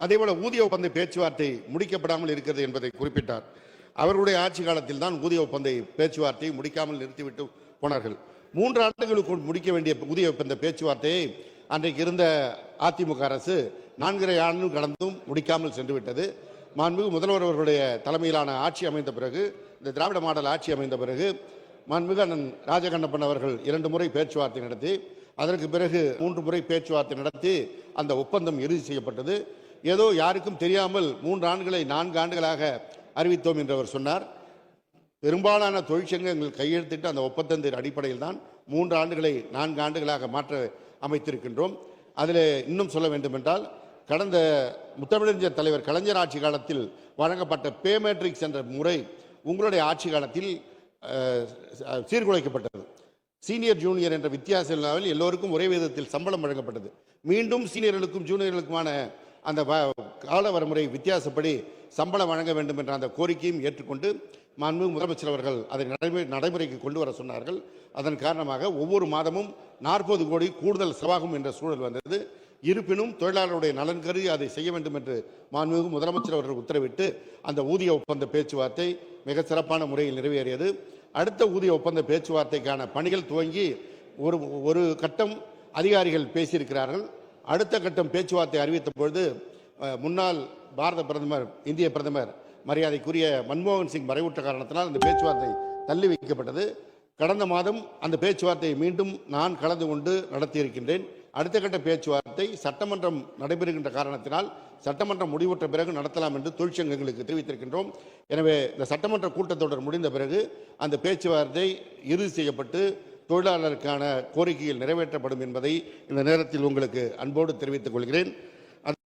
அதேபோல ஊதிய ஒப்பந்த பேச்சுவார்த்தை முடிக்கப்படாமல் இருக்கிறது என்பதை குறிப்பிட்டார். அவர்களுடைய ஆட்சி காலத்தில் தான் ஊதிய ஒப்பந்த பேச்சுவார்த்தையை முடிக்காமல் நிறுத்திவிட்டு போனார்கள். 3 ஆண்டுகளுக்குள் முடிக்க வேண்டிய ஊதிய ஒப்பந்த பேச்சுவார்த்தையை அன்றைக்கு இருந்த அதிமுக அரசு 4.5 ஆண்டு கடந்தும் முடிக்காமல் சென்றுவிட்டது. மாண்புமிகு முதல்வர் அவர்களுடைய தலைமையிலான ஆட்சி அமைந்த பிறகு, இந்த திராவிட மாடல் ஆட்சி அமைந்த பிறகு மாண்புமிகு அண்ணன் ராஜகண்ணப்பன் அவர்கள் 2 முறை பேச்சுவார்த்தை நடத்தி, அதற்கு பிறகு 3 முறை பேச்சுவார்த்தை நடத்தி அந்த ஒப்பந்தம் இறுதி செய்யப்பட்டது. ஏதோ யாருக்கும் தெரியாமல் 3 ஆண்டுகளை 4 ஆண்டுகளாக அறிவித்தோம் என்று அவர் சொன்னார். பெரும்பாலான தொழிற்சங்கங்கள் கையெழுத்திட்டு அந்த ஒப்பந்தத்தின் அடிப்படையில் தான் 3 ஆண்டுகளை 4 ஆண்டுகளாக மாற்ற அமைத்திருக்கின்றோம். அதில் இன்னும் சொல்ல வேண்டும் என்றால், கடந்த முத்தமிழறிஞர் தலைவர் கலைஞர் ஆட்சி காலத்தில் வழங்கப்பட்ட பே மேட்ரிக்ஸ் என்ற முறை உங்களுடைய ஆட்சி காலத்தில் சீர்குலைக்கப்பட்டது. சீனியர் ஜூனியர் என்ற வித்தியாசம் இல்லாமல் எல்லோருக்கும் ஒரே விதத்தில் சம்பளம் வழங்கப்பட்டது. மீண்டும் சீனியர்களுக்கும் ஜூனியர்களுக்குமான அந்த கால வரமுறை வித்தியாசப்படி சம்பளம் வழங்க வேண்டும் என்ற அந்த கோரிக்கையும் ஏற்றுக்கொண்டு மாண்புமிகு முதலமைச்சர் அவர்கள் அதை நடைமுறைக்கு கொண்டு வர சொன்னார்கள். அதன் காரணமாக ஒவ்வொரு மாதமும் 40 கோடி கூடுதல் செலவாகும் என்ற சூழல் வந்தது. இருப்பினும் தொழிலாளருடைய நலன் கருதி அதை செய்ய வேண்டும் என்று மாண்புமிகு முதலமைச்சர் அவர்கள் உத்தரவிட்டு அந்த ஊதிய ஒப்பந்த பேச்சுவார்த்தை மிக சிறப்பான முறையில் நிறைவேறியது. அடுத்த ஊதிய ஒப்பந்த பேச்சுவார்த்தைக்கான பணிகள் துவங்கி ஒரு கட்டம் அதிகாரிகள் பேசியிருக்கிறார்கள். அடுத்த கட்டம் பேச்சுவார்த்தை அறிவித்த பொழுது முன்னாள் பாரத பிரதமர், இந்திய பிரதமர் மரியாதைக்குரிய மன்மோகன் சிங் மறைவுற்ற காரணத்தினால் அந்த பேச்சுவார்த்தை தள்ளி வைக்கப்பட்டது. கடந்த மாதம் அந்த பேச்சுவார்த்தையை மீண்டும் நான் கலந்து கொண்டு நடத்தியிருக்கின்றேன். அடுத்த கட்ட பேச்சுவார்த்தை சட்டமன்றம் நடைபெறுகின்ற காரணத்தினால் சட்டமன்றம் முடிவுற்ற பிறகு நடத்தலாம் என்று தொழிற்சங்கங்களுக்கு தெரிவித்திருக்கின்றோம். எனவே இந்த சட்டமன்ற கூட்டத்தொடர் முடிந்த பிறகு அந்த பேச்சுவார்த்தை இறுதி செய்யப்பட்டு தொழிலாளருக்கான கோரிக்கைகள் நிறைவேற்றப்படும் என்பதை இந்த நேரத்தில் உங்களுக்கு அன்போடு தெரிவித்துக் கொள்கிறேன்.